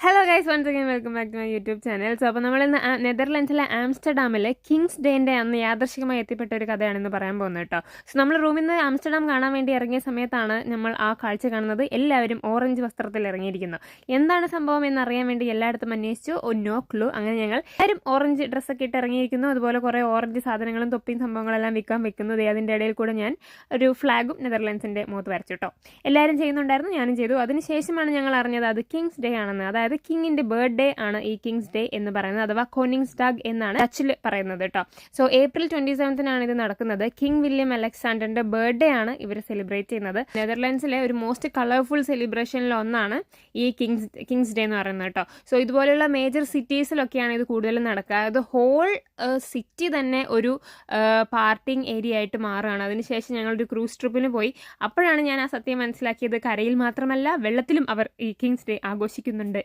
Hello guys, once again welcome back to my YouTube channel. So അപ്പോൾ നമ്മൾ ഇന്ന് നെതർലൻഡ്സിലെ ആംസ്റ്റർഡാമിലെ Kings ഡേൻ്റെ അന്ന് യാദൃശികമായി എത്തിപ്പെട്ട ഒരു കഥയാണെന്ന് പറയാൻ പോകുന്നത് കേട്ടോ. സോ നമ്മൾ റൂമിൽ നിന്ന് ആംസ്റ്റർഡാം കാണാൻ വേണ്ടി ഇറങ്ങിയ സമയത്താണ് നമ്മൾ ആ കാഴ്ച കാണുന്നത്. എല്ലാവരും ഓറഞ്ച് വസ്ത്രത്തിൽ ഇറങ്ങിയിരിക്കുന്നു. എന്താണ് സംഭവം എന്നറിയാൻ വേണ്ടി എല്ലായിടത്തും അന്വേഷിച്ചു. No clue. അങ്ങനെ ഞങ്ങൾ എല്ലാവരും ഓറഞ്ച് ഡ്രസ്സൊക്കെ ഇട്ട് ഇറങ്ങിയിരിക്കുന്നു. അതുപോലെ കുറേ ഓറഞ്ച് സാധനങ്ങളും തൊപ്പിയും സംഭവങ്ങളെല്ലാം വിൽക്കാൻ വെക്കുന്നത്. അതിൻ്റെ ഇടയിൽ കൂടെ ഞാൻ ഒരു ഫ്ലാഗും നെതർലൻഡ്സിൻ്റെ മുഖത്ത് വരച്ചു കേട്ടോ. എല്ലാവരും ചെയ്യുന്നുണ്ടായിരുന്നു, ഞാനും ചെയ്തു. അതിനുശേഷമാണ് ഞങ്ങൾ അറിഞ്ഞത് അത് കിങ്സ് ഡേ ആണെന്ന്. അതായത് കിങ്ങിന്റെ ബർത്ത്ഡേ ആണ് ഈ കിങ്സ് ഡേ എന്ന് പറയുന്നത്, അഥവാ കോണിങ്സ്ഡാഗ് എന്നാണ് ഡച്ചിൽ പറയുന്നത് കേട്ടോ. സോ April 27 ഇത് നടക്കുന്നത്. കിങ് വില്യം അലക്സാണ്ടറിന്റെ ബർത്ത്ഡേ ആണ് ഇവർ സെലിബ്രേറ്റ് ചെയ്യുന്നത്. നെതർലാൻഡ്സിലെ ഒരു മോസ്റ്റ് കളർഫുൾ സെലിബ്രേഷനിൽ ഒന്നാണ് ഈ കിങ്സ് ഡേ എന്ന് പറയുന്നത് കേട്ടോ. സോ ഇതുപോലെയുള്ള മേജർ സിറ്റീസിലൊക്കെയാണ് ഇത് കൂടുതലും നടക്കുക. അത് ഹോൾ സിറ്റി തന്നെ ഒരു പാർട്ടിങ് ഏരിയ ആയിട്ട് മാറുകയാണ്. അതിനുശേഷം ഞങ്ങളൊരു ക്രൂസ് ട്രിപ്പിന് പോയി. അപ്പോഴാണ് ഞാൻ ആ സത്യം മനസ്സിലാക്കിയത്. കരയിൽ മാത്രമല്ല വെള്ളത്തിലും അവർ ഈ കിങ്സ് ഡേ ആഘോഷിക്കുന്നുണ്ട്